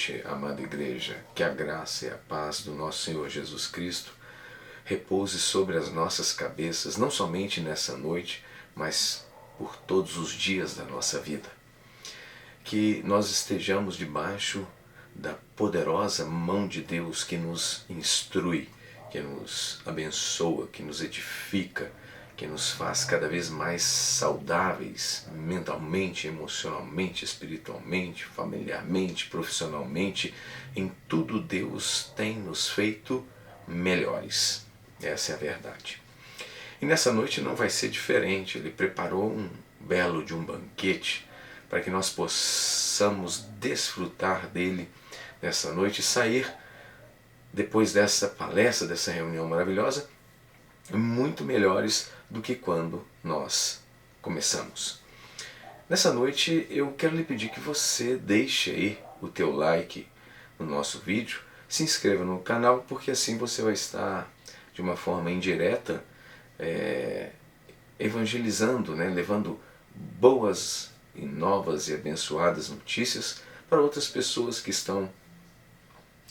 noite, amada igreja. Que a graça e a paz do nosso Senhor Jesus Cristo repouse sobre as nossas cabeças, não somente nessa noite, mas por todos os dias da nossa vida. Que nós estejamos debaixo da poderosa mão de Deus que nos instrui, que nos abençoa, que nos edifica, que nos faz cada vez mais saudáveis mentalmente, emocionalmente, espiritualmente, familiarmente, profissionalmente. Em tudo Deus tem nos feito melhores. Essa é a verdade. E nessa noite não vai ser diferente. Ele preparou um belo de um banquete para que nós possamos desfrutar dele nessa noite e sair depois dessa palestra, dessa reunião maravilhosa, muito melhores do que quando nós começamos. Nessa noite eu quero lhe pedir que você deixe aí o teu like no nosso vídeo, se inscreva no canal, porque assim você vai estar de uma forma indireta evangelizando, levando boas e novas e abençoadas notícias para outras pessoas que estão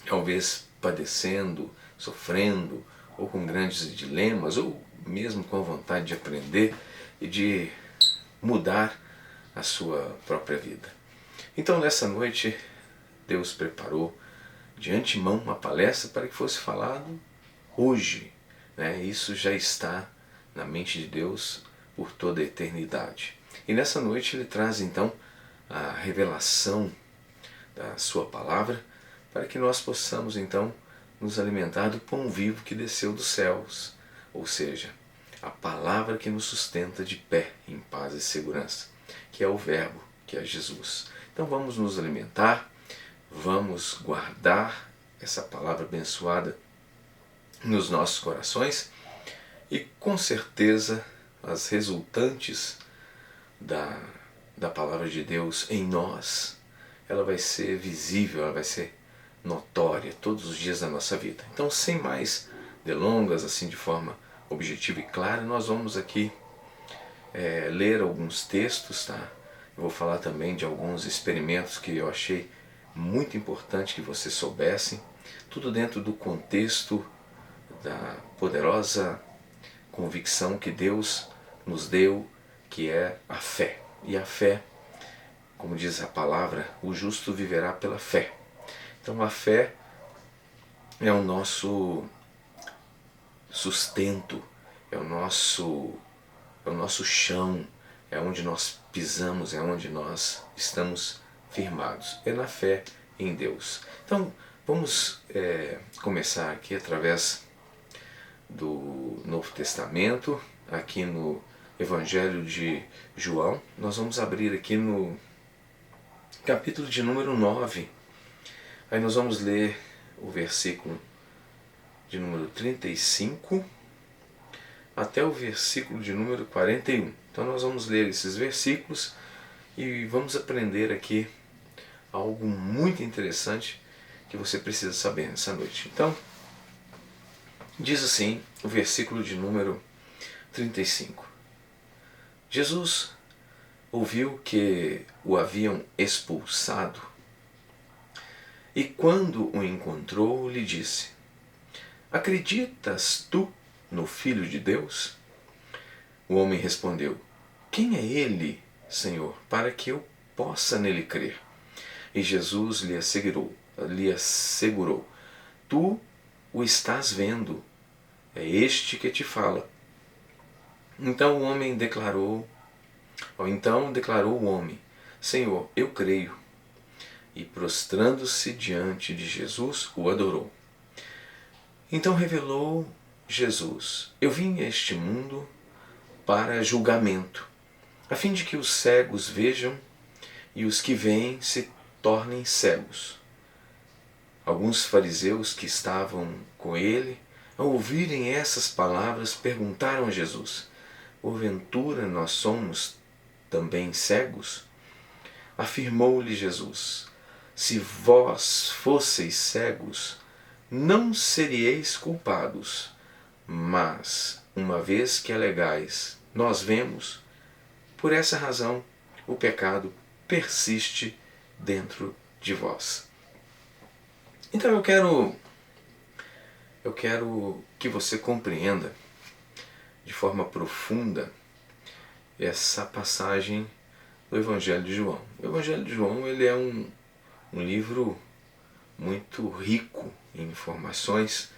talvez padecendo, sofrendo, ou com grandes dilemas, ou mesmo com vontade de aprender e de mudar a sua própria vida. Então nessa noite Deus preparou de antemão uma palestra para que fosse falado hoje. Isso já está na mente de Deus por toda a eternidade. E nessa noite Ele traz então a revelação da sua palavra para que nós possamos então nos alimentar do pão vivo que desceu dos céus, ou seja, a palavra que nos sustenta de pé, em paz e segurança, que é o Verbo, que é Jesus. Então vamos nos alimentar, vamos guardar essa palavra abençoada nos nossos corações e com certeza as resultantes da palavra de Deus em nós, ela vai ser visível, ela vai ser notória todos os dias da nossa vida. Então, sem mais delongas, assim de forma objetiva e clara, nós vamos aqui ler alguns textos, tá? Eu vou falar também de alguns experimentos que eu achei muito importante que vocês soubessem, tudo dentro do contexto da poderosa convicção que Deus nos deu, que é a fé. E a fé, como diz a palavra, o justo viverá pela fé. Então a fé é o nosso sustento, é o nosso chão, é onde nós pisamos, é onde nós estamos firmados. É na fé em Deus. Então vamos começar aqui através do Novo Testamento, aqui no Evangelho de João. Nós vamos abrir aqui no capítulo de número 9. Aí nós vamos ler o versículo de número 35 até o versículo de número 41. Então nós vamos ler esses versículos e vamos aprender aqui algo muito interessante que você precisa saber nessa noite. Então, diz assim o versículo de número 35. Jesus ouviu que o haviam expulsado e quando o encontrou lhe disse: acreditas tu no Filho de Deus? O homem respondeu: quem é ele, Senhor, para que eu possa nele crer? E Jesus lhe assegurou: tu o estás vendo, é este que te fala. Então declarou o homem: Senhor, eu creio. E prostrando-se diante de Jesus, o adorou. Então revelou Jesus: eu vim a este mundo para julgamento, a fim de que os cegos vejam e os que veem se tornem cegos. Alguns fariseus que estavam com ele, ao ouvirem essas palavras, perguntaram a Jesus: porventura nós somos também cegos? Afirmou-lhe Jesus: se vós fosseis cegos, não seríeis culpados, mas, uma vez que alegais, nós vemos, por essa razão o pecado persiste dentro de vós. Então eu quero que você compreenda de forma profunda essa passagem do Evangelho de João. O Evangelho de João ele é um livro muito rico em informações.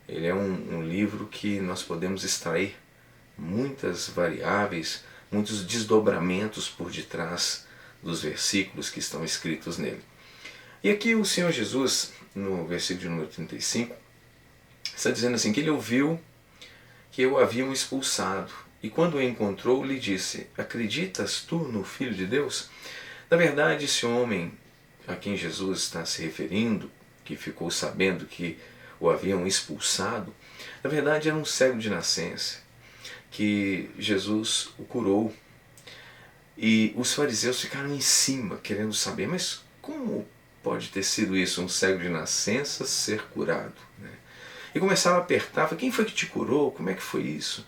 Ele é um livro que nós podemos extrair muitas variáveis, muitos desdobramentos por detrás dos versículos que estão escritos nele. E aqui o Senhor Jesus, no versículo de número 35, está dizendo assim, que ele ouviu que o haviam expulsado, e quando o encontrou, lhe disse, acreditas tu no Filho de Deus? Na verdade, esse homem a quem Jesus está se referindo, que ficou sabendo que o haviam expulsado, na verdade era um cego de nascença, que Jesus o curou. E os fariseus ficaram em cima, querendo saber, mas como pode ter sido isso, um cego de nascença ser curado? E começaram a apertar, quem foi que te curou? Como é que foi isso?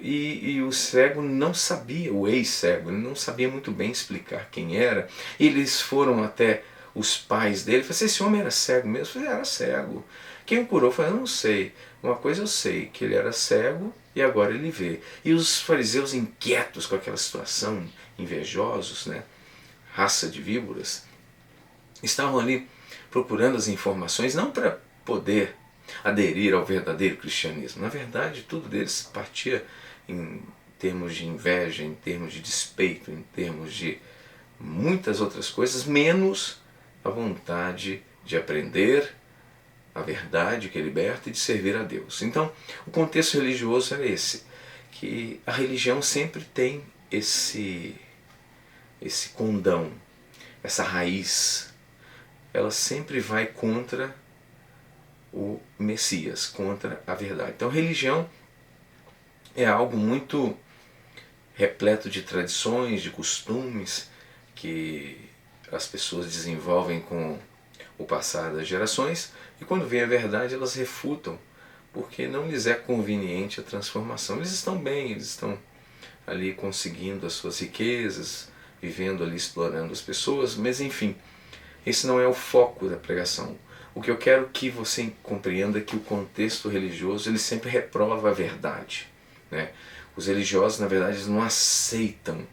E o cego não sabia, o ex-cego, ele não sabia muito bem explicar quem era. E eles foram até os pais dele e falaram assim, esse homem era cego mesmo? Eu falei, era cego. Quem o curou? Eu falei, eu não sei. Uma coisa eu sei, que ele era cego e agora ele vê. E os fariseus inquietos com aquela situação, invejosos, raça de víboras, estavam ali procurando as informações, não para poder aderir ao verdadeiro cristianismo. Na verdade, tudo deles partia em termos de inveja, em termos de despeito, em termos de muitas outras coisas, menos a vontade de aprender a verdade que liberta e de servir a Deus. Então, o contexto religioso era esse, que a religião sempre tem esse condão, essa raiz, ela sempre vai contra o Messias, contra a verdade. Então, religião é algo muito repleto de tradições, de costumes que as pessoas desenvolvem com o passar das gerações, e quando vem a verdade elas refutam, porque não lhes é conveniente a transformação. Eles estão bem, eles estão ali conseguindo as suas riquezas, vivendo ali, explorando as pessoas, mas enfim, esse não é o foco da pregação. O que eu quero que você compreenda é que o contexto religioso ele sempre reprova a verdade. Os religiosos, na verdade, eles não aceitam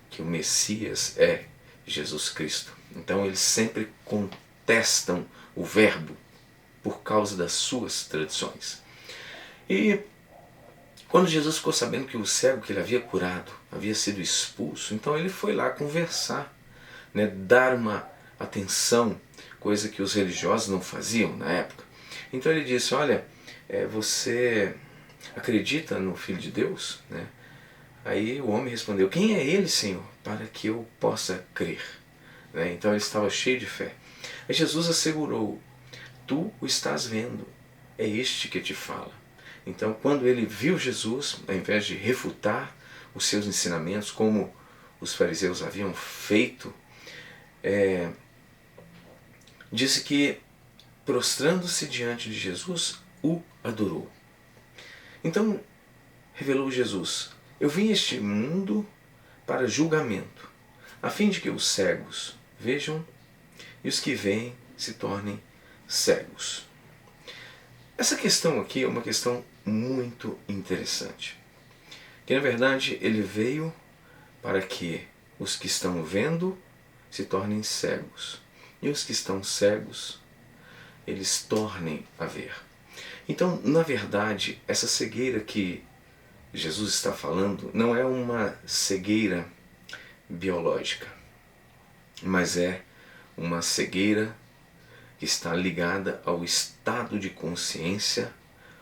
que o Messias é Jesus Cristo. Então eles sempre contestam o verbo por causa das suas tradições. E quando Jesus ficou sabendo que o cego que ele havia curado havia sido expulso, então ele foi lá conversar, dar uma atenção, coisa que os religiosos não faziam na época. Então ele disse, olha, você acredita no Filho de Deus? Aí o homem respondeu, quem é ele, Senhor, para que eu possa crer? Então ele estava cheio de fé. Aí Jesus assegurou, tu o estás vendo, é este que te fala. Então quando ele viu Jesus, ao invés de refutar os seus ensinamentos, como os fariseus haviam feito, disse que, prostrando-se diante de Jesus, o adorou. Então, revelou Jesus, eu vim a este mundo para julgamento, a fim de que os cegos vejam e os que veem se tornem cegos. Essa questão aqui é uma questão muito interessante, que na verdade ele veio para que os que estão vendo se tornem cegos, e os que estão cegos, eles tornem a ver. Então, na verdade, essa cegueira que Jesus está falando não é uma cegueira biológica, mas é uma cegueira que está ligada ao estado de consciência,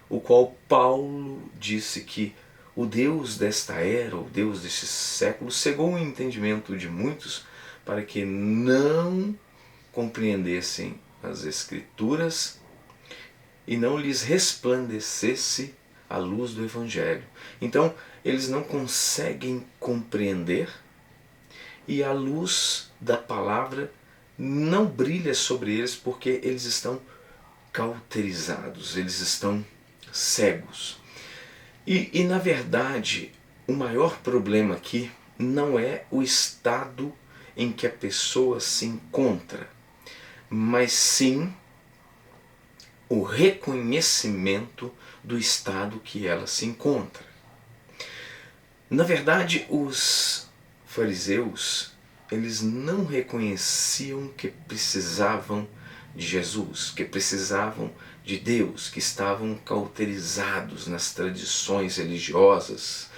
o qual Paulo disse que o Deus desta era, o Deus deste século, cegou o entendimento de muitos para que não compreendessem as Escrituras e não lhes resplandecesse a luz do Evangelho. Então, eles não conseguem compreender e a luz da palavra não brilha sobre eles porque eles estão cauterizados, eles estão cegos. E na verdade, o maior problema aqui não é o estado em que a pessoa se encontra, mas sim o reconhecimento do estado que ela se encontra. Na verdade, os fariseus, eles não reconheciam que precisavam de Jesus, que precisavam de Deus, que estavam cauterizados nas tradições religiosas,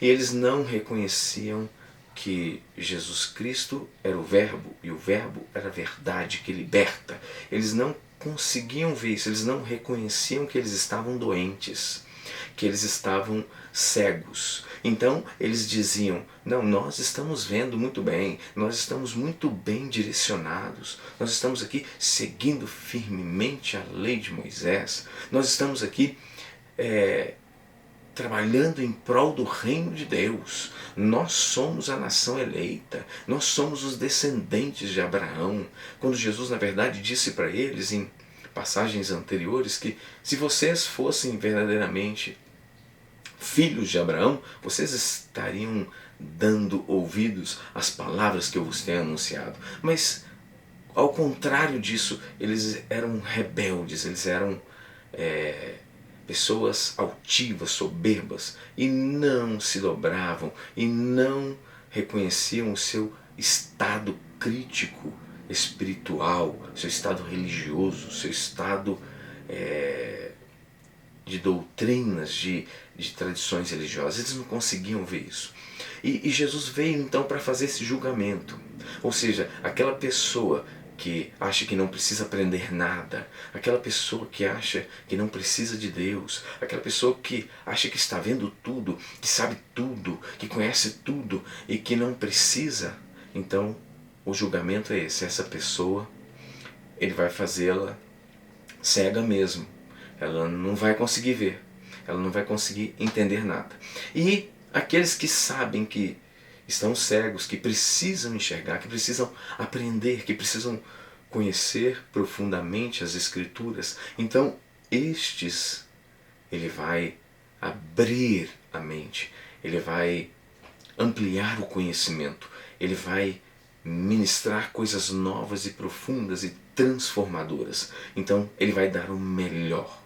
e eles não reconheciam que Jesus Cristo era o Verbo, e o Verbo era a verdade que liberta. Eles não conseguiam ver isso, eles não reconheciam que eles estavam doentes, que eles estavam cegos. Então eles diziam: não, nós estamos vendo muito bem, nós estamos muito bem direcionados, nós estamos aqui seguindo firmemente a lei de Moisés, nós estamos aqui trabalhando em prol do reino de Deus. Nós somos a nação eleita, nós somos os descendentes de Abraão. Quando Jesus, na verdade, disse para eles em passagens anteriores que se vocês fossem verdadeiramente filhos de Abraão, vocês estariam dando ouvidos às palavras que eu vos tenho anunciado. Mas, ao contrário disso, eles eram rebeldes, eles eram pessoas altivas, soberbas, e não se dobravam, e não reconheciam o seu estado crítico espiritual, seu estado religioso, seu estado de doutrinas, de tradições religiosas. Eles não conseguiam ver isso. E Jesus veio então para fazer esse julgamento. Ou seja, aquela pessoa que acha que não precisa aprender nada, aquela pessoa que acha que não precisa de Deus, aquela pessoa que acha que está vendo tudo, que sabe tudo, que conhece tudo e que não precisa, então o julgamento é esse. Essa pessoa, ele vai fazê-la cega mesmo. Ela não vai conseguir ver, ela não vai conseguir entender nada. E aqueles que sabem que estão cegos, que precisam enxergar, que precisam aprender, que precisam conhecer profundamente as Escrituras, então estes, ele vai abrir a mente, ele vai ampliar o conhecimento, ele vai ministrar coisas novas e profundas e transformadoras. Então ele vai dar o melhor,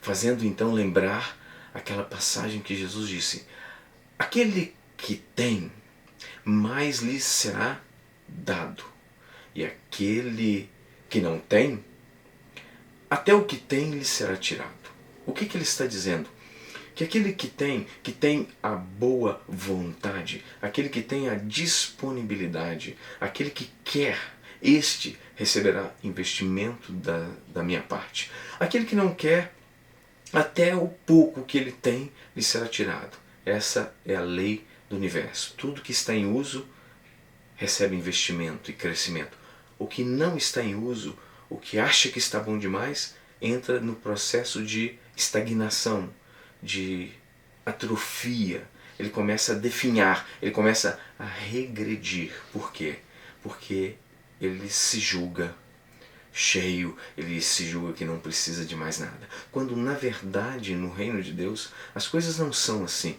fazendo então lembrar aquela passagem que Jesus disse: aquele que tem, mais lhe será dado, e aquele que não tem, até o que tem lhe será tirado. O que ele está dizendo? Que aquele que tem a boa vontade, aquele que tem a disponibilidade, aquele que quer, este receberá investimento da minha parte. Aquele que não quer, até o pouco que ele tem lhe será tirado. Essa é a lei do universo. Tudo que está em uso recebe investimento e crescimento. O que não está em uso, o que acha que está bom demais, entra no processo de estagnação, de atrofia. Ele começa a definhar, ele começa a regredir. Por quê? Porque ele se julga cheio, ele se julga que não precisa de mais nada. Quando na verdade no reino de Deus as coisas não são assim.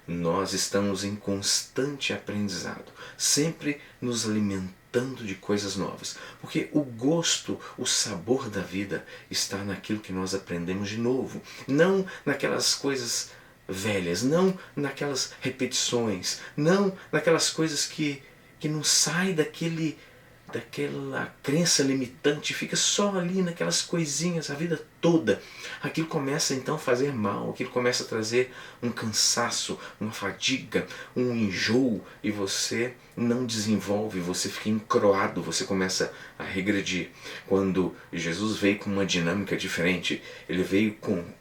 Nós estamos em constante aprendizado, sempre nos alimentando de coisas novas, porque o gosto, o sabor da vida está naquilo que nós aprendemos de novo, não naquelas coisas velhas, não naquelas repetições, não naquelas coisas que não saem daquela crença limitante, fica só ali naquelas coisinhas a vida toda. Aquilo começa então a fazer mal, aquilo começa a trazer um cansaço, uma fadiga, um enjoo, e você não desenvolve, você fica encroado, você começa a regredir. Quando Jesus veio com uma dinâmica diferente, ele veio como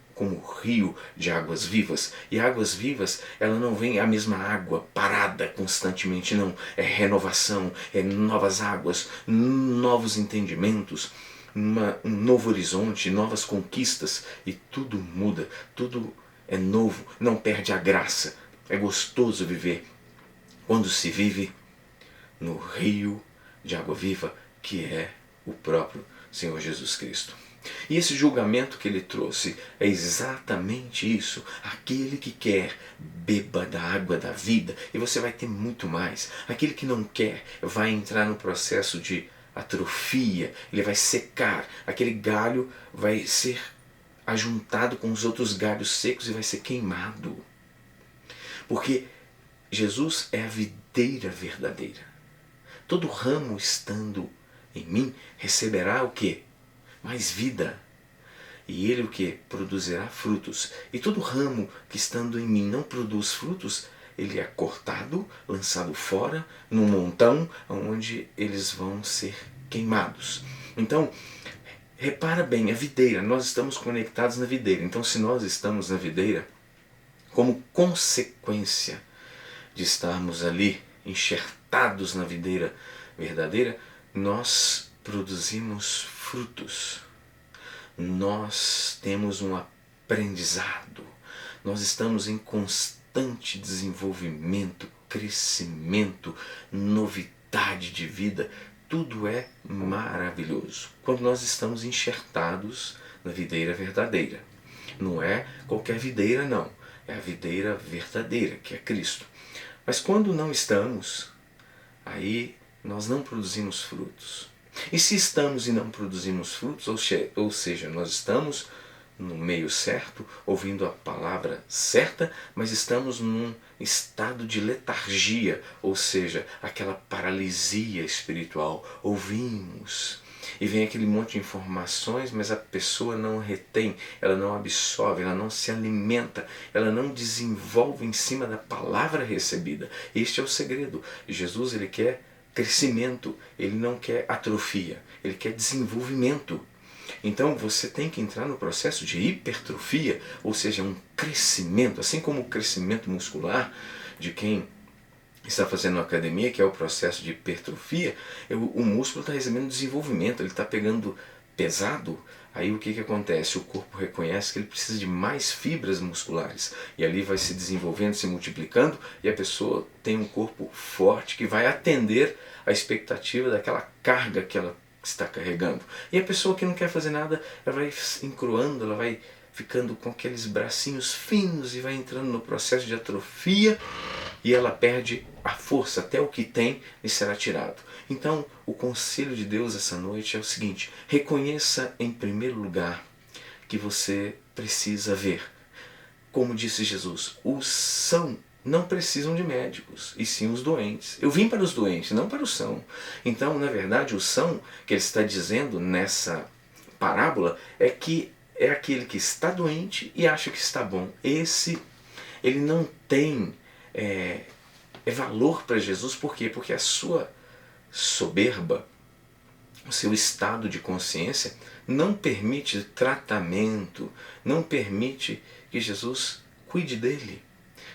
rio de águas vivas. E águas vivas, ela não vem a mesma água parada constantemente, não. É renovação, é novas águas, novos entendimentos, um novo horizonte, novas conquistas, e tudo muda, tudo é novo, não perde a graça. É gostoso viver quando se vive no rio de água viva, que é o próprio Senhor Jesus Cristo. E esse julgamento que ele trouxe é exatamente isso. Aquele que quer, beba da água da vida e você vai ter muito mais. Aquele que não quer vai entrar no processo de atrofia, ele vai secar, aquele galho vai ser ajuntado com os outros galhos secos e vai ser queimado. Porque Jesus é a videira verdadeira. Todo ramo estando em mim receberá o quê? Mais vida. E ele o quê? Produzirá frutos. E todo ramo que estando em mim não produz frutos, ele é cortado, lançado fora, num montão, onde eles vão ser queimados. Então, repara bem, a videira, nós estamos conectados na videira. Então, se nós estamos na videira, como consequência de estarmos ali enxertados na videira verdadeira, nós produzimos frutos. Nós temos um aprendizado. Nós estamos em constante desenvolvimento, crescimento, novidade de vida. Tudo é maravilhoso quando nós estamos enxertados na videira verdadeira. Não é qualquer videira, não. É a videira verdadeira, que é Cristo. Mas quando não estamos, aí nós não produzimos frutos. E se estamos e não produzimos frutos, ou seja, nós estamos no meio certo, ouvindo a palavra certa, mas estamos num estado de letargia, ou seja, aquela paralisia espiritual. Ouvimos e vem aquele monte de informações, mas a pessoa não retém, ela não absorve, ela não se alimenta, ela não desenvolve em cima da palavra recebida. Este é o segredo. Jesus, ele quer crescimento, ele não quer atrofia, ele quer desenvolvimento. Então você tem que entrar no processo de hipertrofia, ou seja, um crescimento, assim como o crescimento muscular de quem está fazendo academia, que é o processo de hipertrofia, o músculo está recebendo desenvolvimento, ele está pegando pesado. Aí o que acontece? O corpo reconhece que ele precisa de mais fibras musculares e ali vai se desenvolvendo, se multiplicando, e a pessoa tem um corpo forte que vai atender a expectativa daquela carga que ela está carregando. E a pessoa que não quer fazer nada, ela vai encruando, ela vai ficando com aqueles bracinhos finos e vai entrando no processo de atrofia e ela perde a força, até o que tem lhe será tirado. Então, o conselho de Deus essa noite é o seguinte: reconheça em primeiro lugar que você precisa ver. Como disse Jesus, os são não precisam de médicos, e sim os doentes. Eu vim para os doentes, não para os são. Então, na verdade, o são que ele está dizendo nessa parábola é que é aquele que está doente e acha que está bom. Esse, ele não tem valor para Jesus. Por quê? Porque a sua soberba, o seu estado de consciência não permite tratamento, não permite que Jesus cuide dele.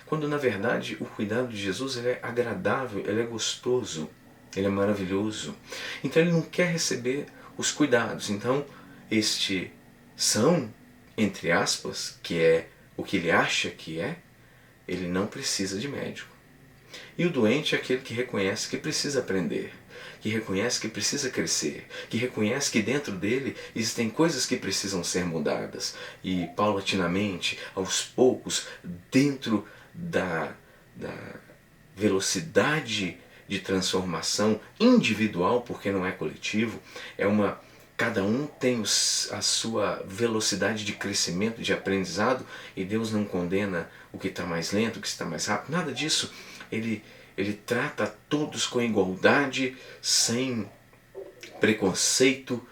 Quando na verdade o cuidado de Jesus ele é agradável, ele é gostoso, ele é maravilhoso. Então ele não quer receber os cuidados. Então este são, entre aspas, que é o que ele acha que é, ele não precisa de médico. E o doente é aquele que reconhece que precisa aprender, que reconhece que precisa crescer, que reconhece que dentro dele existem coisas que precisam ser mudadas. E paulatinamente, aos poucos, dentro da velocidade de transformação individual, porque não é coletivo, cada um tem a sua velocidade de crescimento, de aprendizado, e Deus não condena o que está mais lento, o que está mais rápido, nada disso. Ele trata todos com igualdade, sem preconceito,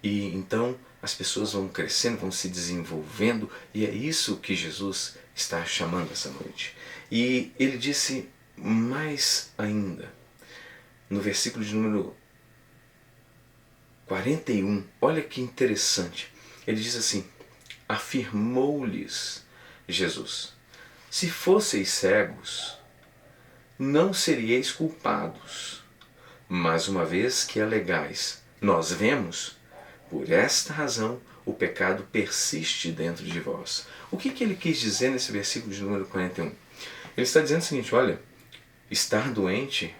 e então as pessoas vão crescendo, vão se desenvolvendo, e é isso que Jesus está chamando essa noite. E ele disse mais ainda, no versículo de número 41, olha que interessante, ele diz assim: afirmou-lhes Jesus, se fosseis cegos, não seríeis culpados, mas uma vez que alegais, nós vemos, por esta razão o pecado persiste dentro de vós. O que ele quis dizer nesse versículo de número 41? Ele está dizendo o seguinte: olha, estar doente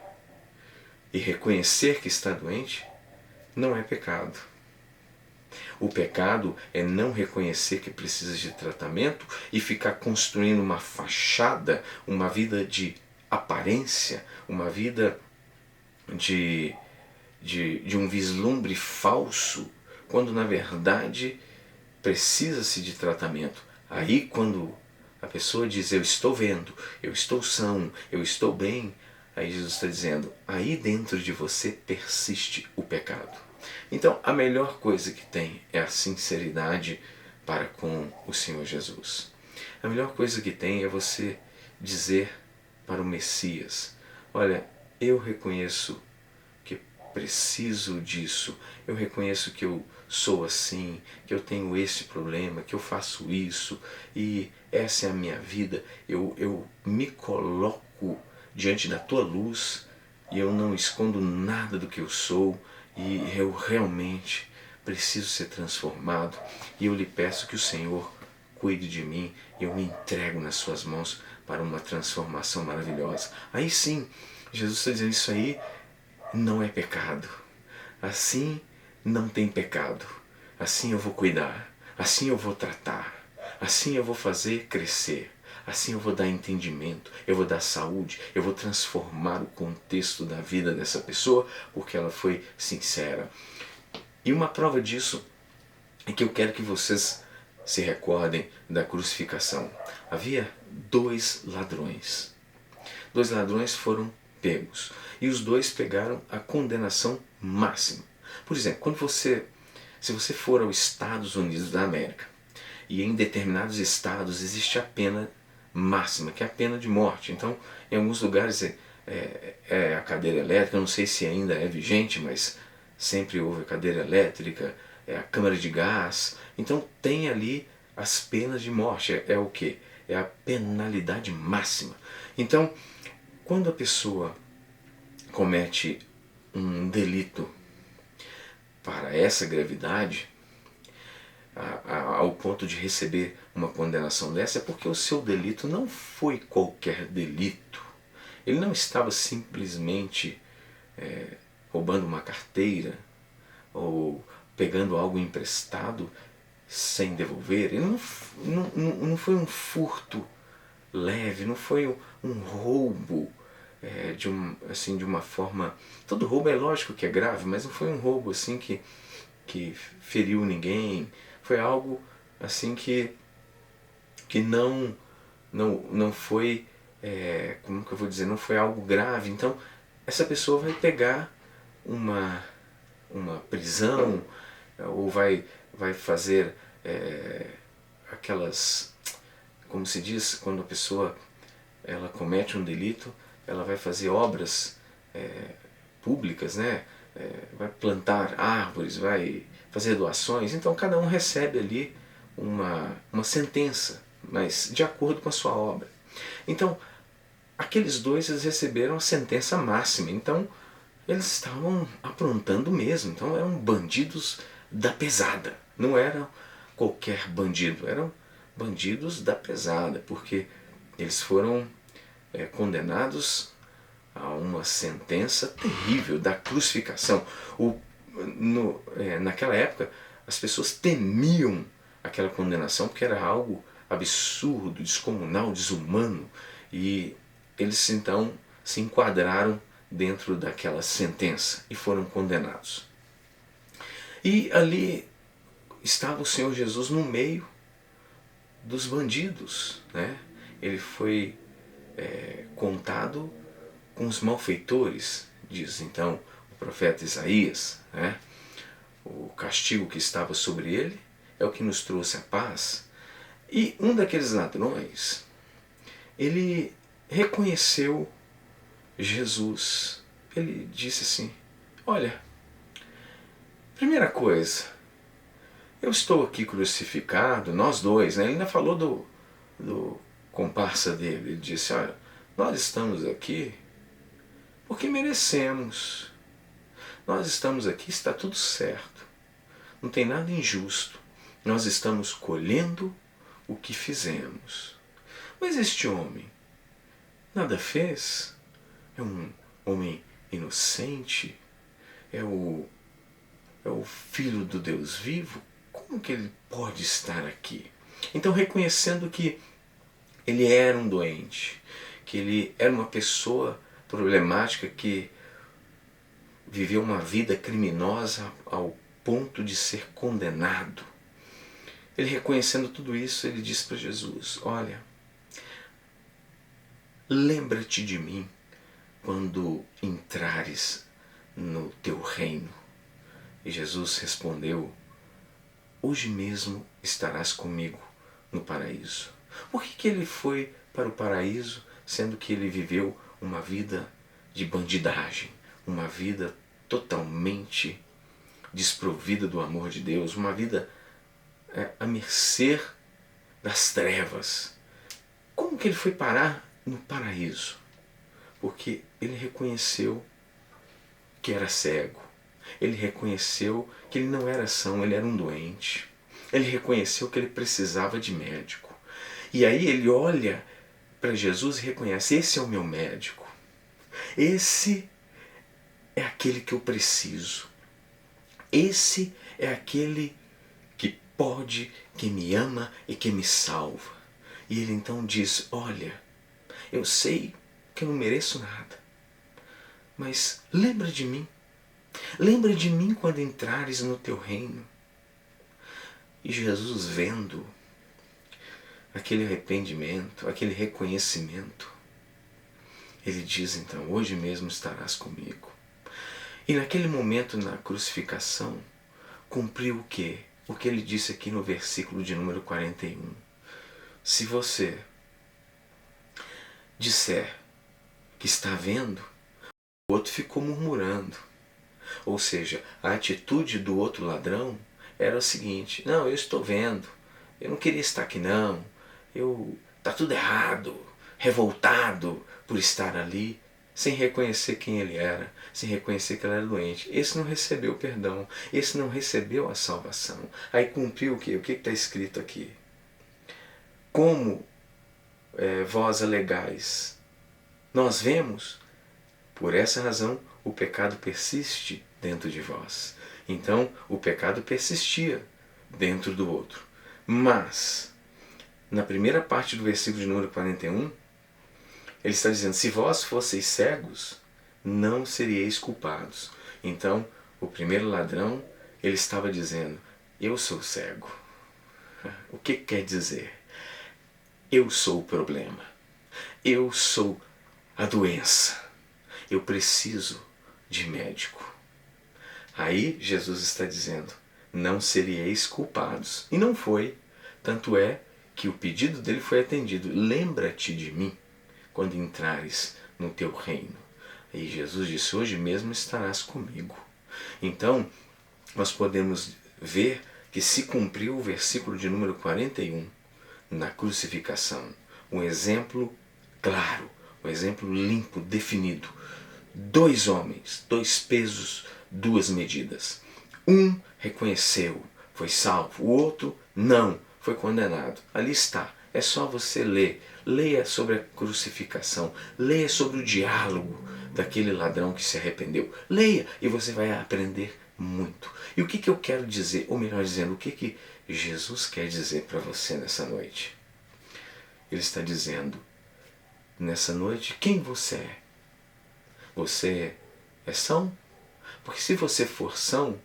e reconhecer que está doente não é pecado. O pecado é não reconhecer que precisa de tratamento e ficar construindo uma fachada, uma vida de aparência, uma vida de de um vislumbre falso, quando na verdade precisa-se de tratamento. Aí quando a pessoa diz eu estou vendo, eu estou são, eu estou bem, aí Jesus está dizendo, aí dentro de você persiste o pecado. Então a melhor coisa que tem é a sinceridade para com o Senhor Jesus. A melhor coisa que tem é você dizer para o Messias, olha, eu reconheço que preciso disso, eu reconheço que eu sou assim, que eu tenho esse problema, que eu faço isso e essa é a minha vida, eu me coloco diante da tua luz e eu não escondo nada do que eu sou e eu realmente preciso ser transformado e eu lhe peço que o Senhor cuide de mim e eu me entrego nas suas mãos para uma transformação maravilhosa. Aí sim, Jesus está dizendo isso aí não é pecado. Assim não tem pecado. Assim eu vou cuidar. Assim eu vou tratar. Assim eu vou fazer crescer. Assim eu vou dar entendimento, eu vou dar saúde, eu vou transformar o contexto da vida dessa pessoa porque ela foi sincera. E uma prova disso é que eu quero que vocês se recordem da crucificação. Havia 2 ladrões. 2 ladrões foram pegos. E os 2 pegaram a condenação máxima. Por exemplo, se você for aos Estados Unidos da América, e em determinados estados existe a pena máxima, que é a pena de morte. Então, em alguns lugares é a cadeira elétrica, eu não sei se ainda é vigente, mas sempre houve a cadeira elétrica, é a câmara de gás. Então tem ali as penas de morte. É o quê? É a penalidade máxima. Então, quando a pessoa comete um delito para essa gravidade, ao ponto de receber uma condenação dessa, é porque o seu delito não foi qualquer delito. Ele não estava simplesmente roubando uma carteira ou pegando algo emprestado sem devolver. Ele não foi um furto leve, não foi um roubo de uma forma... Todo roubo é lógico que é grave, mas não foi um roubo assim que feriu ninguém. Foi algo assim que não foi, como que eu vou dizer, não foi algo grave. Então essa pessoa vai pegar uma prisão ou vai fazer aquelas, como se diz, quando a pessoa ela comete um delito, ela vai fazer obras públicas, né? Vai plantar árvores, vai fazer doações. Então cada um recebe ali uma sentença, mas de acordo com a sua obra. Então aqueles 2 eles receberam a sentença máxima. Então eles estavam aprontando mesmo. Então eram bandidos da pesada. Não eram qualquer bandido, eram bandidos da pesada, porque eles foram condenados a uma sentença terrível da crucificação. Naquela época as pessoas temiam aquela condenação porque era algo absurdo, descomunal, desumano, e eles então se enquadraram dentro daquela sentença e foram condenados. E ali estava o Senhor Jesus no meio dos bandidos, né? Ele foi contado com os malfeitores, diz então o profeta Isaías, né? O castigo que estava sobre ele é o que nos trouxe a paz. E um daqueles ladrões, ele reconheceu Jesus. Ele disse assim, olha, primeira coisa, eu estou aqui crucificado, nós 2, né? Ele ainda falou do comparsa dele. Ele disse, olha, nós estamos aqui porque merecemos. Nós estamos aqui, está tudo certo. Não tem nada injusto. Nós estamos colhendo o que fizemos. Mas este homem nada fez. É um homem inocente. É o Filho do Deus vivo. Como que ele pode estar aqui? Então, reconhecendo que ele era um doente, que ele era uma pessoa problemática, que viveu uma vida criminosa ao ponto de ser condenado. Ele, reconhecendo tudo isso, ele disse para Jesus: olha, lembra-te de mim quando entrares no teu reino. E Jesus respondeu: hoje mesmo estarás comigo no paraíso. Por que ele foi para o paraíso, sendo que ele viveu uma vida de bandidagem, uma vida totalmente desprovida do amor de Deus, uma vida à mercê das trevas? Como que ele foi parar no paraíso? Porque ele reconheceu que era cego, ele reconheceu que ele não era são, ele era um doente, ele reconheceu que ele precisava de médico. E aí ele olha para Jesus e reconhece: esse é o meu médico, esse é aquele que eu preciso, esse é aquele que pode, que me ama e que me salva. E ele então diz: olha, eu sei que eu não mereço nada, mas lembra de mim. Lembra de mim quando entrares no teu reino. E Jesus, vendo aquele arrependimento, aquele reconhecimento, ele diz então: hoje mesmo estarás comigo. E naquele momento, na crucificação, cumpriu o quê? O que ele disse aqui no versículo de número 41. Se você disser que está vendo, o outro ficou murmurando. Ou seja, a atitude do outro ladrão era o seguinte: não, eu estou vendo, eu não queria estar aqui não, tá tudo errado, revoltado por estar ali, sem reconhecer quem ele era, sem reconhecer que ele era doente. Esse não recebeu o perdão, esse não recebeu a salvação. Aí cumpriu o quê? O que está escrito aqui? Como vós alegais, nós vemos, por essa razão o pecado persiste dentro de vós. Então o pecado persistia dentro do outro. Mas, na primeira parte do versículo de número 41, ele está dizendo: se vós fosseis cegos, não seríeis culpados. Então, o primeiro ladrão, ele estava dizendo: eu sou cego. O que quer dizer? Eu sou o problema. Eu sou a doença. Eu preciso de médico. Aí Jesus está dizendo: não seríeis culpados. E não foi. Tanto é que o pedido dele foi atendido. Lembra-te de mim quando entrares no teu reino. E Jesus disse: hoje mesmo estarás comigo. Então, nós podemos ver que se cumpriu o versículo de número 41 na crucificação. Um exemplo claro, um exemplo limpo, definido. Dois homens, dois pesos, duas medidas. Um reconheceu, foi salvo. O outro não, foi condenado. Ali está. É só você ler. Leia sobre a crucificação. Leia sobre o diálogo daquele ladrão que se arrependeu. Leia e você vai aprender muito. E o que eu quero dizer, ou melhor dizendo, o que Jesus quer dizer para você nessa noite? Ele está dizendo, nessa noite, quem você é? Você é são? Porque se você for são,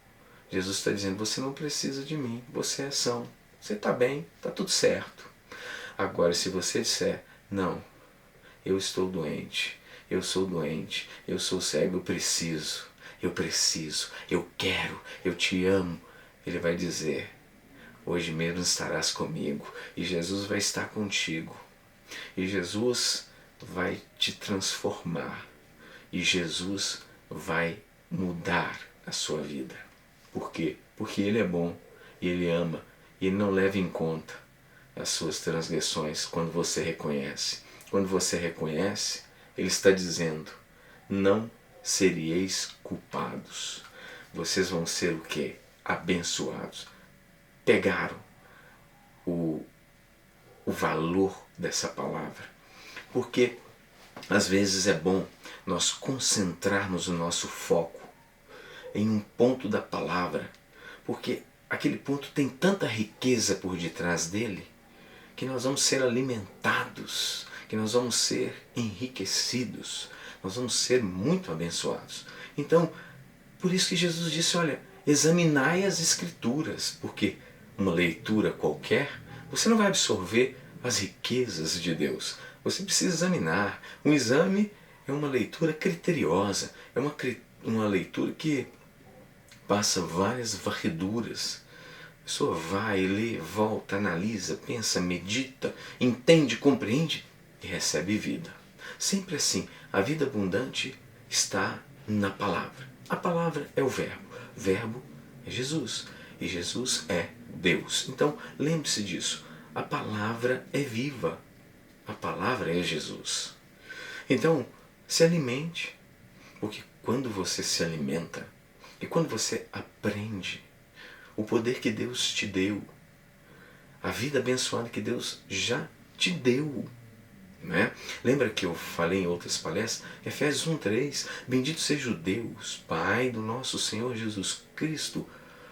Jesus está dizendo: você não precisa de mim, você é são. Você está bem, está tudo certo. Agora, se você disser: não, eu estou doente, eu sou doente, eu sou cego, eu preciso, eu quero, eu te amo, ele vai dizer: hoje mesmo estarás comigo. E Jesus vai estar contigo. E Jesus vai te transformar. E Jesus vai mudar a sua vida. Por quê? Porque Ele é bom e Ele ama e Ele não leva em conta as suas transgressões quando você reconhece. Quando você reconhece, Ele está dizendo: não serieis culpados. Vocês vão ser o quê? Abençoados. Pegaram o valor dessa palavra. Porque às vezes é bom nós concentrarmos o nosso foco em um ponto da palavra, porque aquele ponto tem tanta riqueza por detrás dele, que nós vamos ser alimentados, que nós vamos ser enriquecidos, nós vamos ser muito abençoados. Então, Por isso que Jesus disse, olha, examinai as Escrituras, porque uma leitura qualquer, você não vai absorver as riquezas de Deus. Você precisa examinar. Um exame é uma leitura criteriosa, é uma leitura que passa várias varreduras. A pessoa vai, lê, volta, analisa, pensa, medita, entende, compreende e recebe vida. Sempre assim, a vida abundante está na palavra. A palavra é o verbo é Jesus e Jesus é Deus. Então lembre-se disso, a palavra é viva, a palavra é Jesus. Então se alimente, porque quando você se alimenta e quando você aprende o poder que Deus te deu, a vida abençoada que Deus já te deu, né? Lembra que eu falei em outras palestras? Efésios 1:3, bendito seja o Deus, Pai do nosso Senhor Jesus Cristo,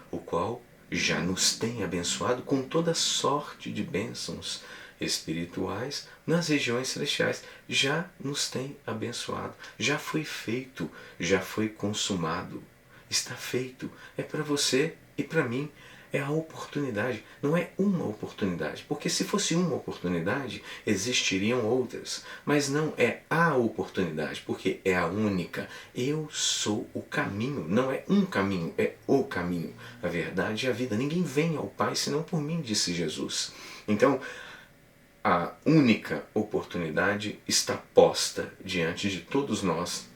o qual já nos tem abençoado com toda sorte de bênçãos espirituais nas regiões celestiais. Já nos tem abençoado, já foi feito, já foi consumado, está feito, é para você e para mim. É a oportunidade, não é uma oportunidade, porque se fosse uma oportunidade, existiriam outras, mas não é a oportunidade, porque é a única. Eu sou o caminho, não é um caminho, é o caminho, a verdade e a vida. Ninguém vem ao Pai senão por mim, disse Jesus. Então, a única oportunidade está posta diante de todos nós,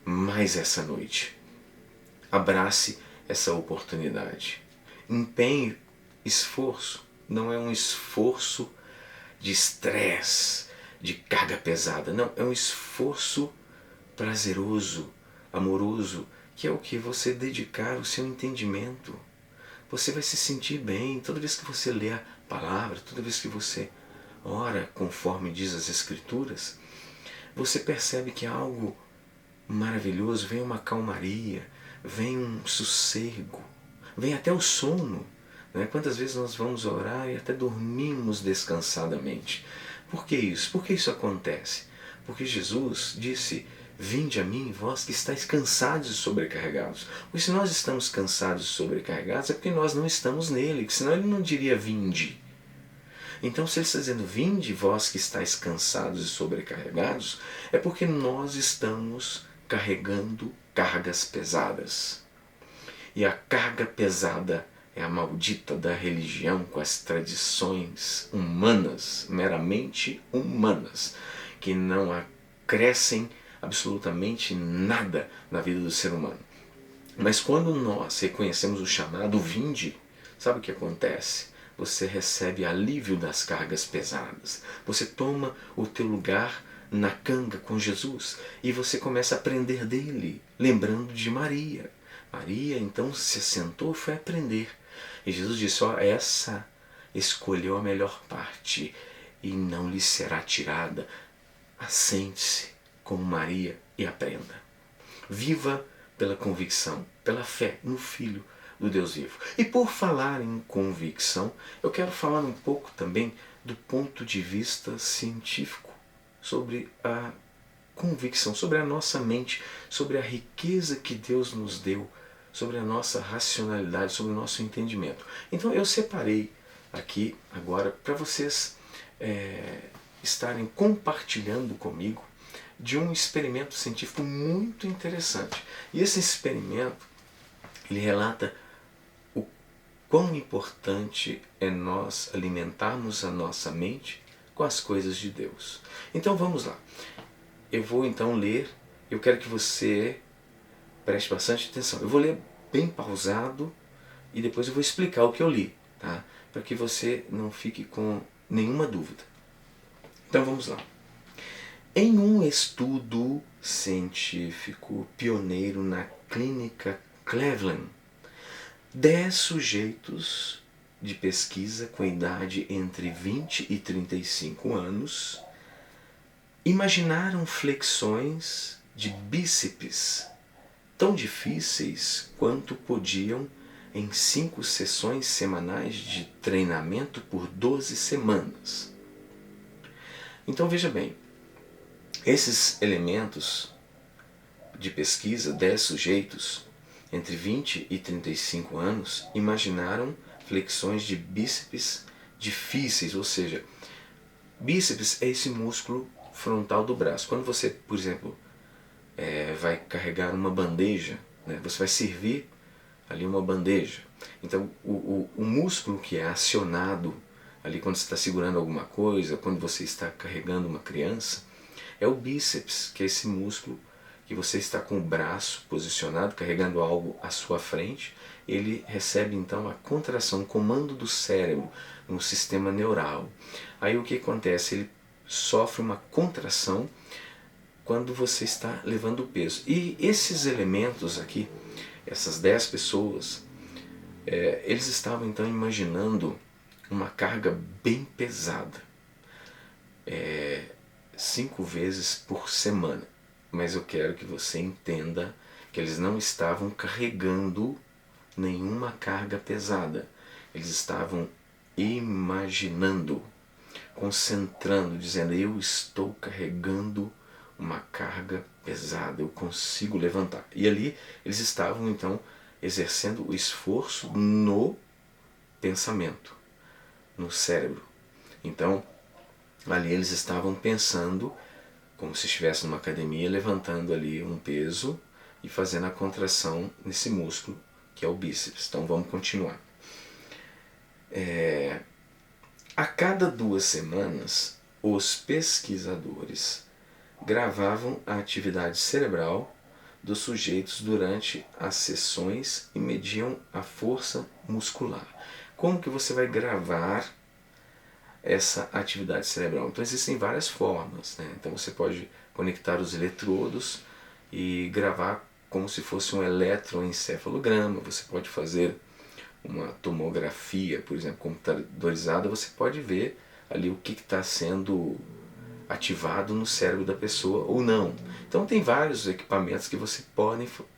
mais essa noite. Abrace essa oportunidade. Empenho, esforço, não é um esforço de estresse, de carga pesada, não, é um esforço prazeroso, amoroso, que é o que você dedicar o seu entendimento. Você vai se sentir bem toda vez que você lê a palavra, toda vez que você ora conforme diz as Escrituras, você percebe que é algo maravilhoso, vem uma calmaria, vem um sossego, vem até o sono. Né? Quantas vezes nós vamos orar e até dormimos descansadamente? Por que isso? Por que isso acontece? Porque Jesus disse, vinde a mim, vós que estáis cansados e sobrecarregados. Porque se nós estamos cansados e sobrecarregados é porque nós não estamos nele, senão ele não diria vinde. Então se ele está dizendo, vinde vós que estáis cansados e sobrecarregados, é porque nós estamos carregando cargas pesadas. E a carga pesada é a maldita da religião com as tradições humanas, meramente humanas, que não acrescem absolutamente nada na vida do ser humano. Mas quando nós reconhecemos o chamado vinde, sabe o que acontece? Você recebe alívio das cargas pesadas. Você toma o teu lugar na canga com Jesus e você começa a aprender dele, lembrando de Maria. Maria então se assentou e foi aprender. E Jesus disse, essa escolheu a melhor parte e não lhe será tirada. Assente-se como Maria e aprenda. Viva pela convicção, pela fé no Filho do Deus vivo. E por falar em convicção, eu quero falar um pouco também do ponto de vista científico sobre a convicção, sobre a nossa mente, sobre a riqueza que Deus nos deu, sobre a nossa racionalidade, sobre o nosso entendimento. Então eu separei aqui agora para vocês estarem compartilhando comigo de um experimento científico muito interessante. E esse experimento, ele relata o quão importante é nós alimentarmos a nossa mente com as coisas de Deus. Então vamos lá. Eu vou então ler, eu quero que você preste bastante atenção. Eu vou ler bem pausado e depois eu vou explicar o que eu li, tá? Para que você não fique com nenhuma dúvida. Então vamos lá. Em um estudo científico pioneiro na clínica Cleveland, 10 sujeitos de pesquisa com idade entre 20 e 35 anos imaginaram flexões de bíceps tão difíceis quanto podiam em 5 sessões semanais de treinamento por 12 semanas. Então veja bem, esses elementos de pesquisa, 10 sujeitos, entre 20 e 35 anos imaginaram flexões de bíceps difíceis, ou seja, bíceps é esse músculo frontal do braço. Quando você, por exemplo, vai carregar uma bandeja, né, você vai servir ali uma bandeja. Então o músculo que é acionado ali quando você está segurando alguma coisa, quando você está carregando uma criança, é o bíceps, que é esse músculo que você está com o braço posicionado, carregando algo à sua frente. Ele recebe então a contração, o comando do cérebro no sistema neural. Aí o que acontece? Ele sofre uma contração quando você está levando o peso. E esses elementos aqui, essas 10 pessoas, eles estavam então imaginando uma carga bem pesada, 5 vezes por semana. Mas eu quero que você entenda que eles não estavam carregando nenhuma carga pesada. Eles estavam imaginando, concentrando, dizendo: eu estou carregando uma carga pesada, eu consigo levantar. E ali eles estavam então exercendo o esforço no pensamento, no cérebro. Então ali eles estavam pensando como se estivesse numa academia, levantando ali um peso e fazendo a contração nesse músculo que é o bíceps. Então vamos continuar. A cada 2 semanas, os pesquisadores gravavam a atividade cerebral dos sujeitos durante as sessões e mediam a força muscular. Como que você vai gravar essa atividade cerebral? Então existem várias formas, né? Então você pode conectar os eletrodos e gravar como se fosse um eletroencefalograma. Você pode fazer uma tomografia, por exemplo, computadorizada. Você pode ver ali o que está sendo ativado no cérebro da pessoa ou não. Então tem vários equipamentos que você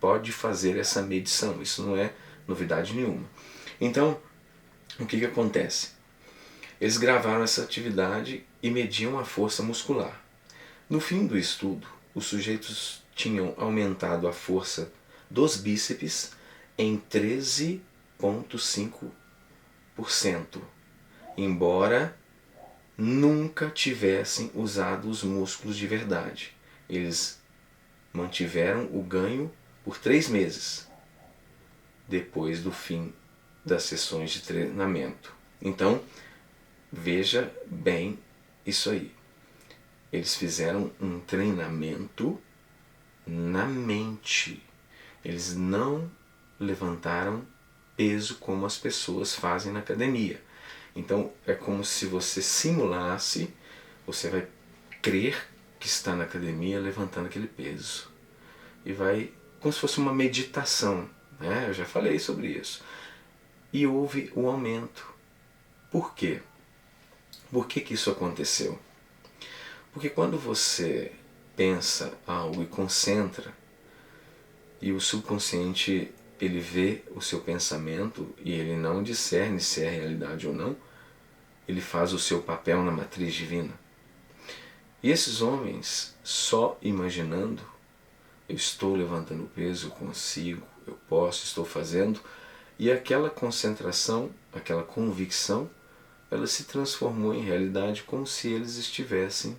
pode fazer essa medição. Isso não é novidade nenhuma. Então o que acontece? Eles gravaram essa atividade e mediam a força muscular. No fim do estudo, os sujeitos tinham aumentado a força dos bíceps em 13,5%, embora nunca tivessem usado os músculos de verdade. Eles mantiveram o ganho por 3 meses, depois do fim das sessões de treinamento. Então, veja bem isso aí. Eles fizeram um treinamento na mente. Eles não levantaram peso como as pessoas fazem na academia. Então é como se você simulasse, você vai crer que está na academia levantando aquele peso. E vai como se fosse uma meditação, né? Eu já falei sobre isso. E houve o aumento. Por quê? Por que isso aconteceu? Porque quando você pensa algo e concentra, e o subconsciente ele vê o seu pensamento e ele não discerne se é realidade ou não, ele faz o seu papel na matriz divina. E esses homens, só imaginando, eu estou levantando peso, eu consigo, eu posso, estou fazendo, e aquela concentração, aquela convicção, ela se transformou em realidade como se eles estivessem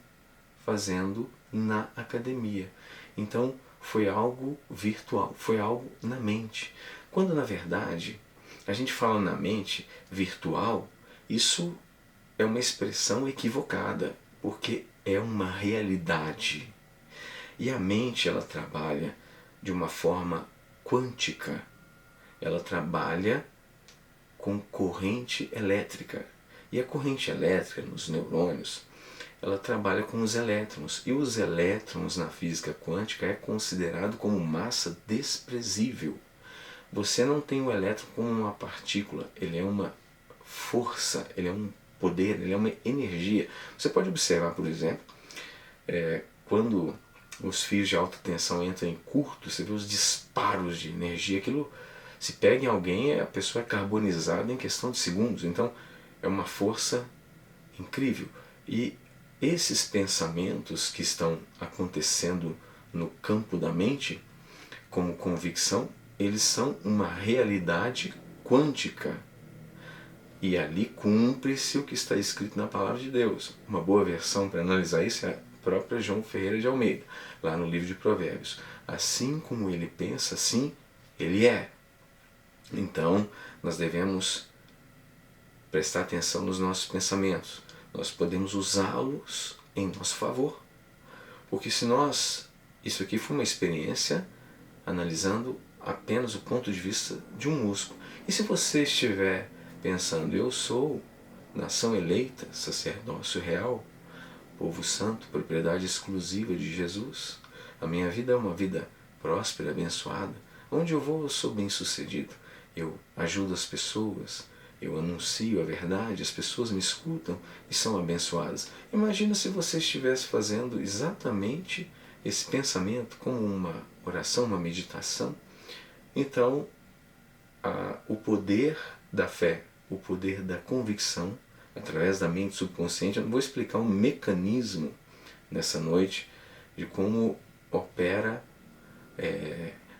fazendo na academia. Então foi algo virtual, foi algo na mente. Quando na verdade a gente fala na mente virtual, isso é uma expressão equivocada, porque é uma realidade. E a mente ela trabalha de uma forma quântica. Ela trabalha com corrente elétrica. E a corrente elétrica nos neurônios, ela trabalha com os elétrons. E os elétrons na física quântica é considerado como massa desprezível. Você não tem o elétron como uma partícula, ele é uma força, ele é um poder, ele é uma energia. Você pode observar, por exemplo, quando os fios de alta tensão entram em curto, você vê os disparos de energia, aquilo se pega em alguém, a pessoa é carbonizada em questão de segundos. Então é uma força incrível. E esses pensamentos que estão acontecendo no campo da mente, como convicção, eles são uma realidade quântica. E ali cumpre-se o que está escrito na Palavra de Deus. Uma boa versão para analisar isso é a própria João Ferreira de Almeida, lá no livro de Provérbios. Assim como ele pensa, assim ele é. Então, nós devemos prestar atenção nos nossos pensamentos. Nós podemos usá-los em nosso favor. Porque se nós... Isso aqui foi uma experiência analisando apenas o ponto de vista de um músico. E se você estiver pensando, eu sou nação eleita, sacerdócio real, povo santo, propriedade exclusiva de Jesus, a minha vida é uma vida próspera, abençoada, onde eu vou eu sou bem sucedido, eu ajudo as pessoas, eu anuncio a verdade, as pessoas me escutam e são abençoadas. Imagina se você estivesse fazendo exatamente esse pensamento como uma oração, uma meditação. Então, o poder da fé, o poder da convicção, através da mente subconsciente, eu não vou explicar um mecanismo nessa noite de como opera,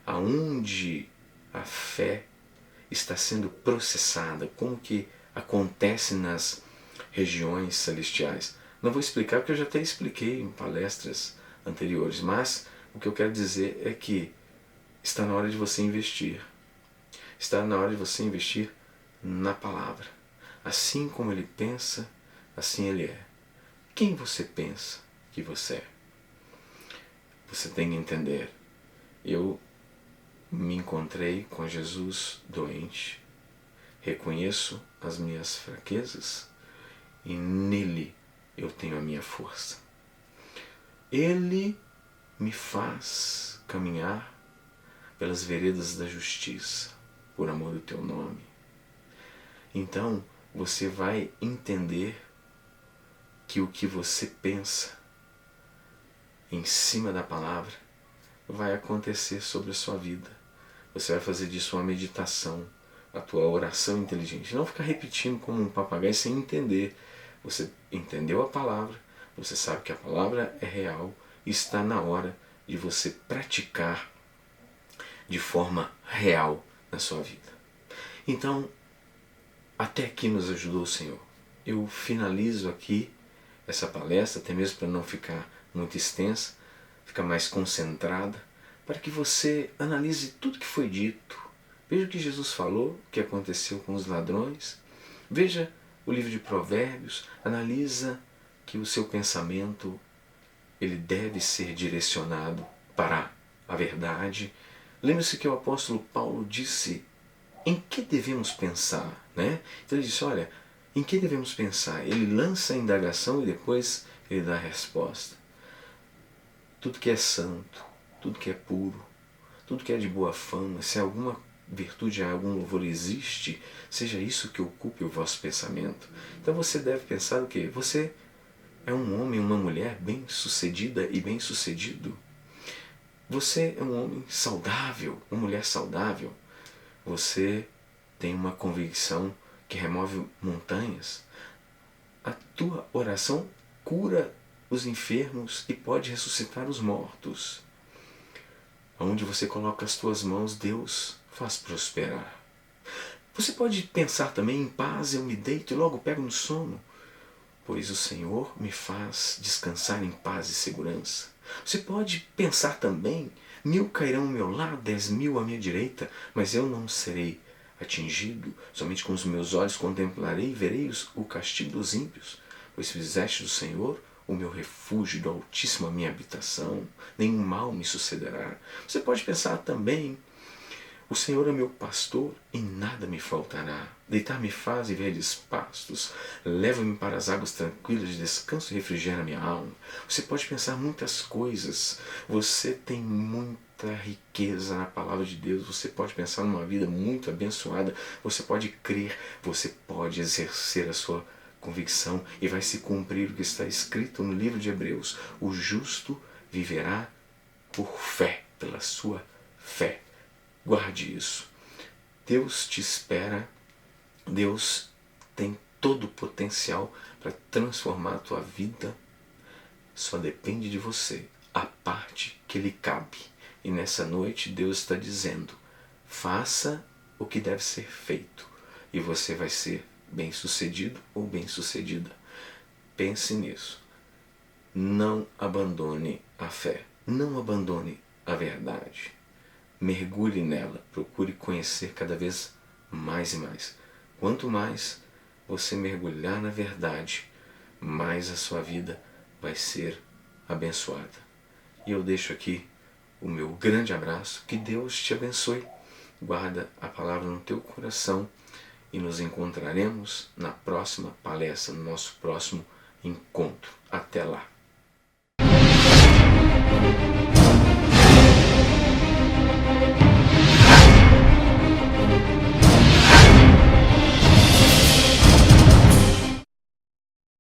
aonde a fé está sendo processada, como que acontece nas regiões celestiais. Não vou explicar porque eu já até expliquei em palestras anteriores, mas o que eu quero dizer é que está na hora de você investir. Está na hora de você investir na palavra. Assim como ele pensa, assim ele é. Quem você pensa que você é? Você tem que entender. Eu me encontrei com Jesus doente, reconheço as minhas fraquezas e nele eu tenho a minha força. Ele me faz caminhar pelas veredas da justiça, por amor do teu nome. Então você vai entender que o que você pensa em cima da palavra vai acontecer sobre a sua vida. Você vai fazer disso uma meditação, a tua oração inteligente. Não ficar repetindo como um papagaio sem entender. Você entendeu a palavra, você sabe que a palavra é real e está na hora de você praticar de forma real na sua vida. Então, até aqui nos ajudou o Senhor. Eu finalizo aqui essa palestra, até mesmo para não ficar muito extensa, ficar mais concentrada, para que você analise tudo que foi dito. Veja o que Jesus falou, o que aconteceu com os ladrões. Veja o livro de Provérbios, analisa que o seu pensamento ele deve ser direcionado para a verdade. Lembre-se que o apóstolo Paulo disse em que devemos pensar, né? Então ele disse, olha, em que devemos pensar? Ele lança a indagação e depois ele dá a resposta. Tudo que é santo, tudo que é puro, tudo que é de boa fama, se alguma virtude, algum louvor existe, seja isso que ocupe o vosso pensamento. Então você deve pensar o quê? Você é um homem, uma mulher bem-sucedida e bem-sucedido. Você é um homem saudável, uma mulher saudável. Você tem uma convicção que remove montanhas. A tua oração cura os enfermos e pode ressuscitar os mortos. Onde você coloca as tuas mãos, Deus faz prosperar. Você pode pensar também em paz, eu me deito e logo pego no sono, pois o Senhor me faz descansar em paz e segurança. Você pode pensar também, 1000 cairão ao meu lado, 10.000 à minha direita, mas eu não serei atingido, somente com os meus olhos contemplarei e verei o castigo dos ímpios, pois fizeste do Senhor o meu refúgio, do Altíssimo a minha habitação, nenhum mal me sucederá. Você pode pensar também, o Senhor é meu pastor e nada me faltará. Deitar-me faz em verdes pastos, leva-me para as águas tranquilas de descanso e refrigera minha alma. Você pode pensar muitas coisas, você tem muita riqueza na palavra de Deus, você pode pensar numa vida muito abençoada, você pode crer, você pode exercer a sua convicção e vai se cumprir o que está escrito no livro de Hebreus. O justo viverá por fé, pela sua fé. Guarde isso. Deus te espera, Deus tem todo o potencial para transformar a tua vida, só depende de você, a parte que lhe cabe. E nessa noite Deus está dizendo, Faça o que deve ser feito e você vai ser bem-sucedido ou bem-sucedida. Pense nisso. Não abandone a fé. Não abandone a verdade. Mergulhe nela. Procure conhecer cada vez mais e mais. Quanto mais você mergulhar na verdade, mais a sua vida vai ser abençoada. E eu deixo aqui o meu grande abraço. Que Deus te abençoe. Guarda a palavra no teu coração e nos encontraremos na próxima palestra, no nosso próximo encontro. Até lá!